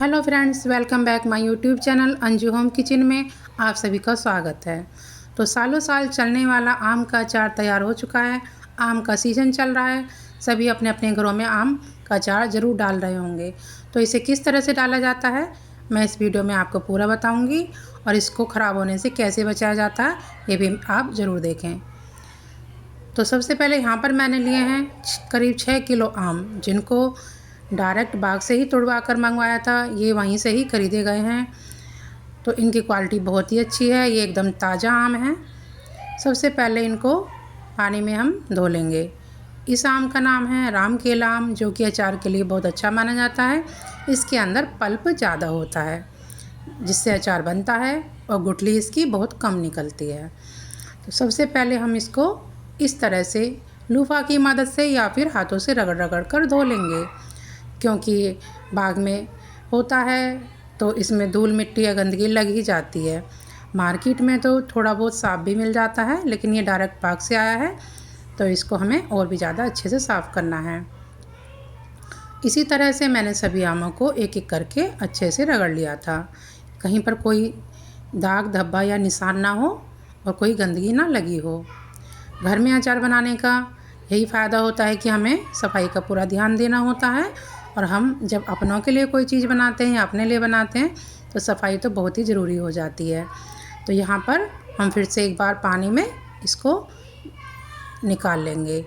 Hello friends, welcome back my YouTube channel Anju home kitchen में आप सभी का स्वागत है। तो सालों साल चलने वाला आम का अचार तैयार हो चुका है। आम का सीज़न चल रहा है, सभी अपने अपने घरों में आम का अचार ज़रूर डाल रहे होंगे। तो इसे किस तरह से डाला जाता है मैं इस वीडियो में आपको पूरा बताऊँगी, और इसको ख़राब होने से कैसे बचाया जाता है ये भी आप ज़रूर देखें। तो सबसे पहले यहाँ पर मैंने लिए हैं करीब 6 किलो आम, जिनको डायरेक्ट बाग से ही तुड़वा कर मंगवाया था। ये वहीं से ही ख़रीदे गए हैं, तो इनकी क्वालिटी बहुत ही अच्छी है। ये एकदम ताज़ा आम है। सबसे पहले इनको पानी में हम धो लेंगे। इस आम का नाम है राम केला आम, जो कि अचार के लिए बहुत अच्छा माना जाता है। इसके अंदर पल्प ज़्यादा होता है, जिससे अचार बनता है, और गुठली इसकी बहुत कम निकलती है। तो सबसे पहले हम इसको इस तरह से लूफा की मदद से या फिर हाथों से रगड़ रगड़ कर धो लेंगे, क्योंकि बाग में होता है तो इसमें धूल मिट्टी या गंदगी लग ही जाती है। मार्केट में तो थोड़ा बहुत साफ़ भी मिल जाता है, लेकिन ये डायरेक्ट बाग से आया है तो इसको हमें और भी ज़्यादा अच्छे से साफ़ करना है। इसी तरह से मैंने सभी आमों को एक एक करके अच्छे से रगड़ लिया था, कहीं पर कोई दाग धब्बा या निशान ना हो और कोई गंदगी ना लगी हो। घर में अचार बनाने का यही फ़ायदा होता है कि हमें सफाई का पूरा ध्यान देना होता है, और हम जब अपनों के लिए कोई चीज़ बनाते हैं या अपने लिए बनाते हैं तो सफाई तो बहुत ही ज़रूरी हो जाती है। तो यहाँ पर हम फिर से एक बार पानी में इसको निकाल लेंगे,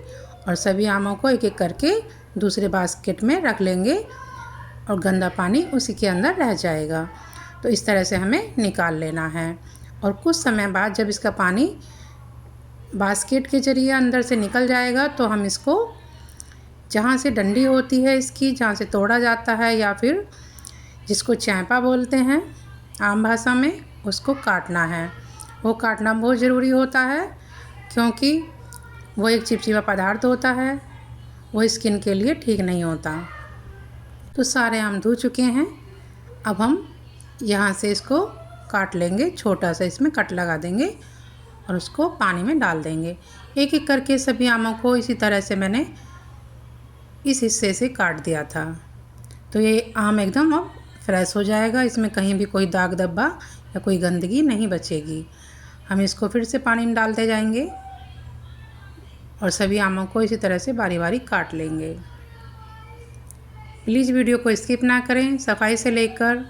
और सभी आमों को एक एक करके दूसरे बास्केट में रख लेंगे, और गंदा पानी उसी के अंदर रह जाएगा। तो इस तरह से हमें निकाल लेना है, और कुछ समय बाद जब इसका पानी बास्केट के ज़रिए अंदर से निकल जाएगा तो हम इसको जहाँ से डंडी होती है इसकी, जहाँ से तोड़ा जाता है या फिर जिसको चैंपा बोलते हैं आम भाषा में, उसको काटना है। वो काटना बहुत ज़रूरी होता है, क्योंकि वो एक चिपचिपा पदार्थ होता है, वो स्किन के लिए ठीक नहीं होता। तो सारे आम धो चुके हैं, अब हम यहाँ से इसको काट लेंगे, छोटा सा इसमें कट लगा देंगे और उसको पानी में डाल देंगे। एक एक करके सभी आमों को इसी तरह से मैंने इस हिस्से से काट दिया था। तो ये आम एकदम अब फ्रेश हो जाएगा, इसमें कहीं भी कोई दाग धब्बा या कोई गंदगी नहीं बचेगी। हम इसको फिर से पानी में डालते जाएंगे और सभी आमों को इसी तरह से बारी बारी काट लेंगे। प्लीज़ वीडियो को स्किप ना करें, सफाई से लेकर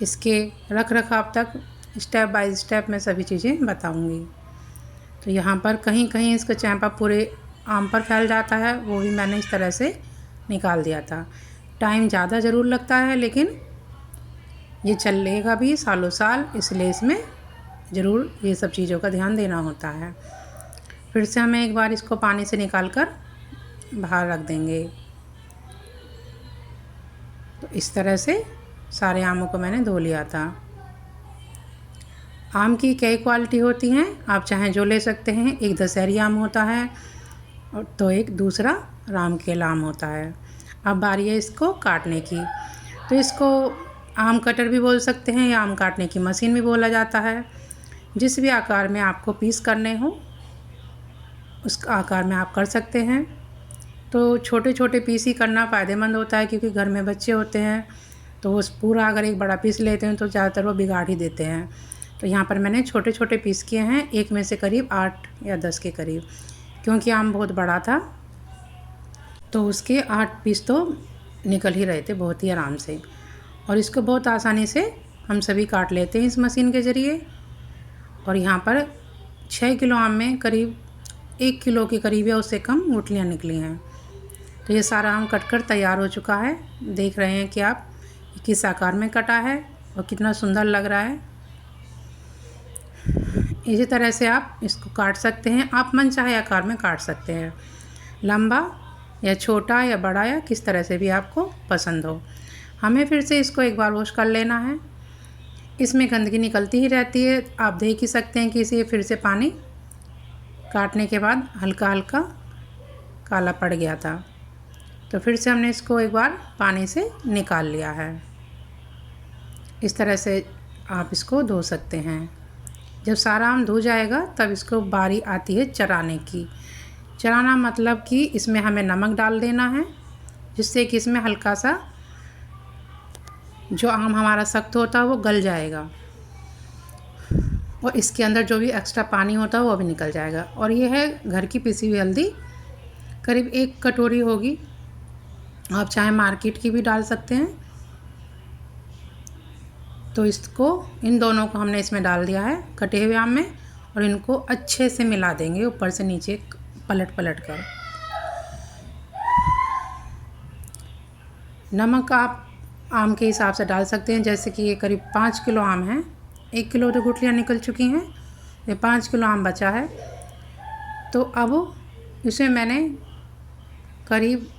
इसके रख रखाव तक स्टेप बाय स्टेप मैं सभी चीज़ें बताऊंगी। तो यहाँ पर कहीं कहीं इसका चैंपा पूरे आम पर फैल जाता है, वो भी मैंने इस तरह से निकाल दिया था। टाइम ज़्यादा ज़रूर लगता है, लेकिन ये चलेगा भी सालों साल, इसलिए इसमें ज़रूर ये सब चीज़ों का ध्यान देना होता है। फिर से हमें एक बार इसको पानी से निकाल कर बाहर रख देंगे। तो इस तरह से सारे आमों को मैंने धो लिया था। आम की कई क्वालिटी होती हैं, आप चाहें जो ले सकते हैं। एक दशहरी आम होता है और तो एक दूसरा राम केला आम होता है। अब बारी है इसको काटने की। तो इसको आम कटर भी बोल सकते हैं या आम काटने की मशीन भी बोला जाता है। जिस भी आकार में आपको पीस करने हो उस आकार में आप कर सकते हैं। तो छोटे छोटे पीस ही करना फ़ायदेमंद होता है, क्योंकि घर में बच्चे होते हैं तो वो पूरा अगर एक बड़ा पीस लेते हैं तो ज़्यादातर वो बिगाड़ ही देते हैं। तो यहाँ पर मैंने छोटे छोटे पीस किए हैं, एक में से करीब 8 या 10 के करीब, क्योंकि आम बहुत बड़ा था तो उसके 8 पीस तो निकल ही रहे थे बहुत ही आराम से। और इसको बहुत आसानी से हम सभी काट लेते हैं इस मशीन के ज़रिए। और यहाँ पर 6 किलो आम में करीब 1 किलो के करीब या उससे कम गुठलियाँ निकली हैं। तो ये सारा आम कटकर तैयार हो चुका है। देख रहे हैं कि आप किस आकार में कटा है और कितना सुंदर लग रहा है। इसी तरह से आप इसको काट सकते हैं, आप मनचाहे आकार में काट सकते हैं, लंबा या छोटा या बड़ा या किस तरह से भी आपको पसंद हो। हमें फिर से इसको एक बार वॉश कर लेना है। इसमें गंदगी निकलती ही रहती है, आप देख ही सकते हैं कि इसे फिर से पानी काटने के बाद हल्का हल्का काला पड़ गया था। तो फिर से हमने इसको एक बार पानी से निकाल लिया है। इस तरह से आप इसको धो सकते हैं। जब सारा आम धो जाएगा तब इसको बारी आती है चराने की। चराना मतलब कि इसमें हमें नमक डाल देना है, जिससे कि इसमें हल्का सा जो आम हमारा सख्त होता है वो गल जाएगा और इसके अंदर जो भी एक्स्ट्रा पानी होता है वो भी निकल जाएगा। और ये है घर की पिसी हुई हल्दी, करीब 1 कटोरी होगी। आप चाहे मार्केट की भी डाल सकते हैं। तो इसको, इन दोनों को हमने इसमें डाल दिया है कटे हुए आम में, और इनको अच्छे से मिला देंगे ऊपर से नीचे पलट पलट कर। नमक आप आम के हिसाब से डाल सकते हैं। जैसे कि ये करीब 5 किलो आम है, 1 किलो तो गुठलियाँ निकल चुकी हैं, ये 5 किलो आम बचा है। तो अब इसमें मैंने करीब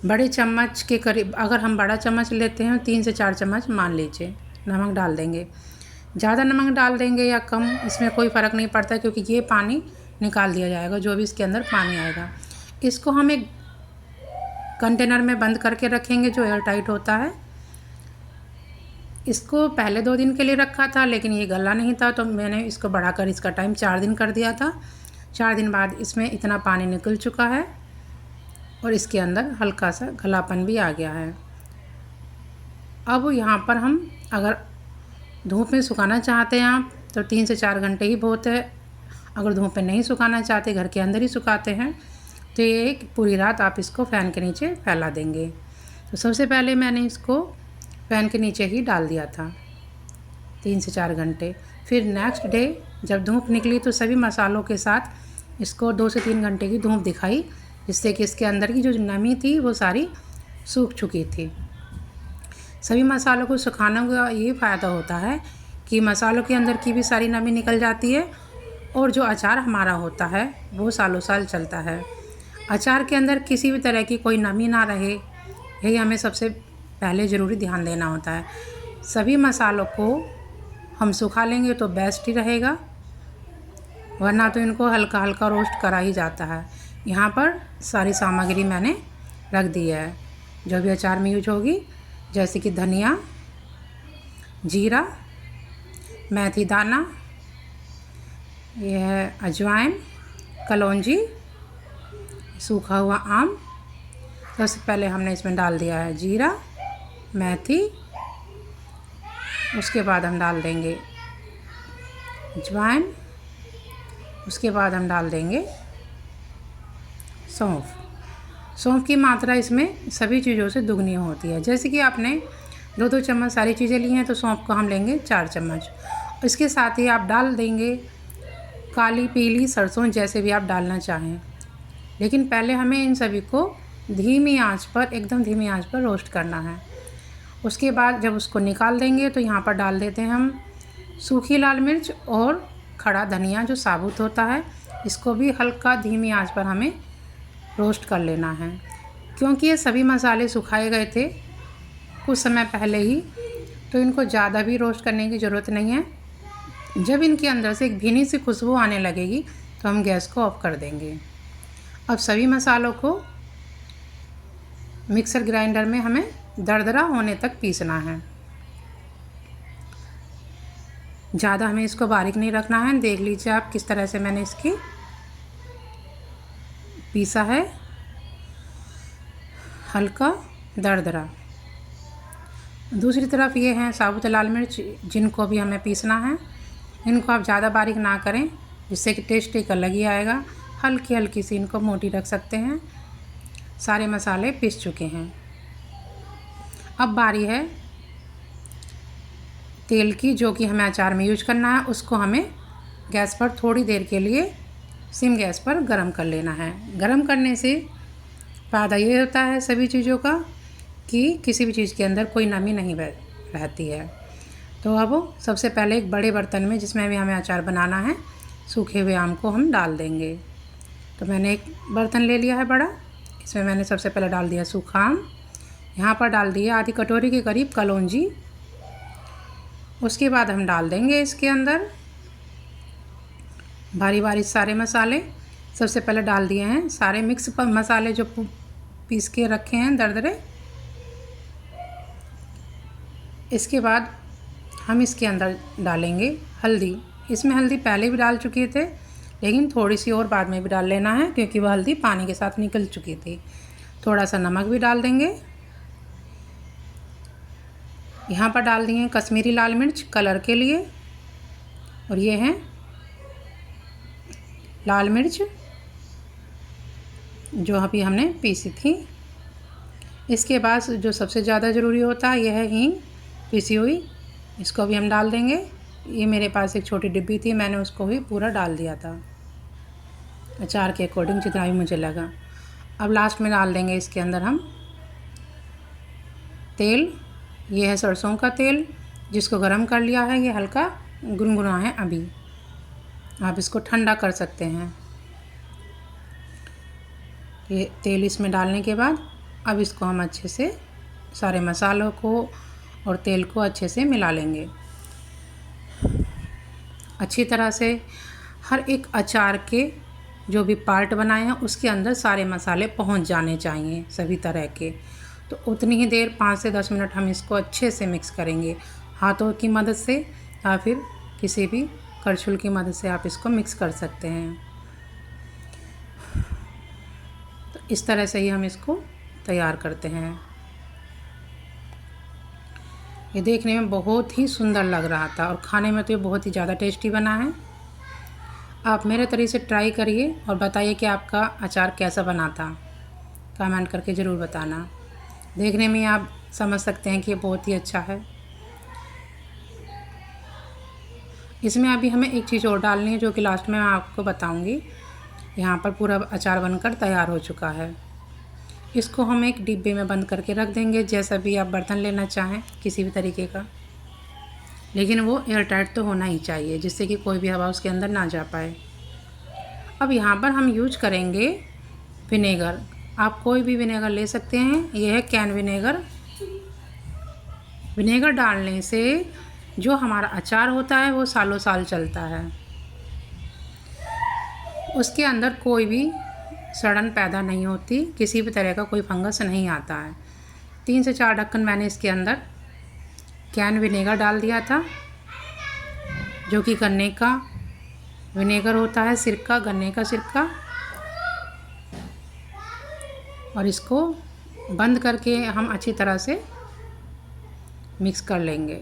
बड़े चम्मच के करीब, अगर हम बड़ा चम्मच लेते हैं 3 से 4 चम्मच मान लीजिए नमक डाल देंगे। ज़्यादा नमक डाल देंगे या कम, इसमें कोई फ़र्क नहीं पड़ता, क्योंकि ये पानी निकाल दिया जाएगा, जो भी इसके अंदर पानी आएगा। इसको हम एक कंटेनर में बंद करके रखेंगे जो एयर टाइट होता है। इसको पहले 2 दिन के लिए रखा था, लेकिन ये गला नहीं था, तो मैंने इसको बढ़ाकर इसका टाइम 4 दिन कर दिया था। 4 दिन बाद इसमें इतना पानी निकल चुका है और इसके अंदर हल्का सा गलापन भी आ गया है। अब यहाँ पर हम अगर धूप में सुखाना चाहते हैं आप, तो 3 से 4 घंटे ही बहुत है। अगर धूप में नहीं सुखाना चाहते, घर के अंदर ही सुखाते हैं, तो ये एक पूरी रात आप इसको फ़ैन के नीचे फैला देंगे। तो सबसे पहले मैंने इसको फ़ैन के नीचे ही डाल दिया था 3 से 4 घंटे। फिर नेक्स्ट डे जब धूप निकली तो सभी मसालों के साथ इसको 2 से 3 घंटे की धूप दिखाई, जिससे कि इसके अंदर की जो नमी थी वो सारी सूख चुकी थी। सभी मसालों को सुखाने का ये फ़ायदा होता है कि मसालों के अंदर की भी सारी नमी निकल जाती है, और जो अचार हमारा होता है वो सालों साल चलता है। अचार के अंदर किसी भी तरह की कोई नमी ना रहे, यही हमें सबसे पहले ज़रूरी ध्यान देना होता है। सभी मसालों को हम सुखा लेंगे तो बेस्ट ही रहेगा, वरना तो इनको हल्का हल्का रोस्ट करा ही जाता है। यहाँ पर सारी सामग्री मैंने रख दी है जो भी अचार में यूज होगी, जैसे कि धनिया, जीरा, मेथी दाना, यह है अजवाइन, कलौंजी, सूखा हुआ आम। सबसे पहले हमने इसमें डाल दिया है जीरा, मेथी, उसके बाद हम डाल देंगे अजवाइन, उसके बाद हम डाल देंगे सौंफ। सौंफ की मात्रा इसमें सभी चीज़ों से दुगनी होती है। जैसे कि आपने 2-2 चम्मच सारी चीज़ें ली हैं, तो सौंफ को हम लेंगे 4 चम्मच। इसके साथ ही आप डाल देंगे काली पीली सरसों, जैसे भी आप डालना चाहें, लेकिन पहले हमें इन सभी को धीमी आंच पर, एकदम धीमी आंच पर रोस्ट करना है। उसके बाद जब उसको निकाल देंगे तो यहाँ पर डाल देते हैं हम सूखी लाल मिर्च और खड़ा धनिया जो साबुत होता है। इसको भी हल्का धीमी आंच पर हमें रोस्ट कर लेना है, क्योंकि ये सभी मसाले सुखाए गए थे कुछ समय पहले ही, तो इनको ज़्यादा भी रोस्ट करने की ज़रूरत नहीं है। जब इनके अंदर से एक भीनी सी खुशबू आने लगेगी तो हम गैस को ऑफ कर देंगे। अब सभी मसालों को मिक्सर ग्राइंडर में हमें दरदरा होने तक पीसना है। ज़्यादा हमें इसको बारीक नहीं रखना है। देख लीजिए आप किस तरह से मैंने इसकी पीसा है, हल्का दरदरा। दूसरी तरफ ये हैं साबुत लाल मिर्च, जिनको भी हमें पीसना है। इनको आप ज़्यादा बारीक ना करें, जिससे कि टेस्ट एक अलग ही आएगा। हल्की हल्की सी इनको मोटी रख सकते हैं। सारे मसाले पीस चुके हैं। अब बारी है तेल की, जो कि हमें अचार में यूज करना है। उसको हमें गैस पर थोड़ी देर के लिए सिम गैस पर गरम कर लेना है। गरम करने से फ़ायदा ये होता है सभी चीज़ों का कि किसी भी चीज़ के अंदर कोई नमी नहीं रहती है। तो अब सबसे पहले एक बड़े बर्तन में, जिसमें भी हमें अचार बनाना है, सूखे हुए आम को हम डाल देंगे। तो मैंने एक बर्तन ले लिया है बड़ा, इसमें मैंने सबसे पहले डाल दिया सूखा आम। यहाँ पर डाल दिया आधी कटोरी के करीब कलौंजी। उसके बाद हम डाल देंगे इसके अंदर बारी बारी सारे मसाले। सबसे पहले डाल दिए हैं सारे मिक्स मसाले जो पीस के रखे हैं दरदरे। इसके बाद हम इसके अंदर डालेंगे हल्दी। इसमें हल्दी पहले भी डाल चुके थे, लेकिन थोड़ी सी और बाद में भी डाल लेना है, क्योंकि वह हल्दी पानी के साथ निकल चुकी थी। थोड़ा सा नमक भी डाल देंगे। यहाँ पर डाल दिए कश्मीरी लाल मिर्च कलर के लिए, और ये है लाल मिर्च जो अभी हमने पीसी थी। इसके बाद जो सबसे ज़्यादा ज़रूरी होता है यह है हींग पीसी हुई, इसको भी हम डाल देंगे। ये मेरे पास एक छोटी डिब्बी थी, मैंने उसको भी पूरा डाल दिया था अचार के अकॉर्डिंग जितना भी मुझे लगा। अब लास्ट में डाल देंगे इसके अंदर हम तेल। ये है सरसों का तेल जिसको गरम कर लिया है, ये हल्का गुनगुना है अभी, आप इसको ठंडा कर सकते हैं। ये तेल इसमें डालने के बाद अब इसको हम अच्छे से सारे मसालों को और तेल को अच्छे से मिला लेंगे। अच्छी तरह से हर एक अचार के जो भी पार्ट बनाए हैं उसके अंदर सारे मसाले पहुंच जाने चाहिए सभी तरह के। तो उतनी ही देर 5 से 10 मिनट हम इसको अच्छे से मिक्स करेंगे, हाथों की मदद से या फिर किसी भी करछुल की मदद से आप इसको मिक्स कर सकते हैं। तो इस तरह से ही हम इसको तैयार करते हैं। ये देखने में बहुत ही सुंदर लग रहा था और खाने में तो ये बहुत ही ज़्यादा टेस्टी बना है। आप मेरे तरीके से ट्राई करिए और बताइए कि आपका अचार कैसा बना था, कमेंट करके ज़रूर बताना। देखने में आप समझ सकते हैं कि ये बहुत ही अच्छा है। इसमें अभी हमें एक चीज़ और डालनी है जो कि लास्ट में मैं आपको बताऊंगी। यहाँ पर पूरा अचार बनकर तैयार हो चुका है। इसको हम एक डिब्बे में बंद करके रख देंगे, जैसा भी आप बर्तन लेना चाहें किसी भी तरीके का, लेकिन वो एयर टाइट तो होना ही चाहिए जिससे कि कोई भी हवा उसके अंदर ना जा पाए। अब यहाँ पर हम यूज करेंगे विनेगर। आप कोई भी विनेगर ले सकते हैं, यह है कैन विनेगर। विनेगर डालने से जो हमारा अचार होता है वो सालों साल चलता है, उसके अंदर कोई भी सड़न पैदा नहीं होती, किसी भी तरह का कोई फंगस नहीं आता है। 3 से 4 ढक्कन मैंने इसके अंदर कैन विनेगर डाल दिया था, जो कि गन्ने का विनेगर होता है, सिरका, गन्ने का सिरका। और इसको बंद करके हम अच्छी तरह से मिक्स कर लेंगे।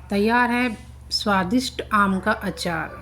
तैयार है स्वादिष्ट आम का अचार।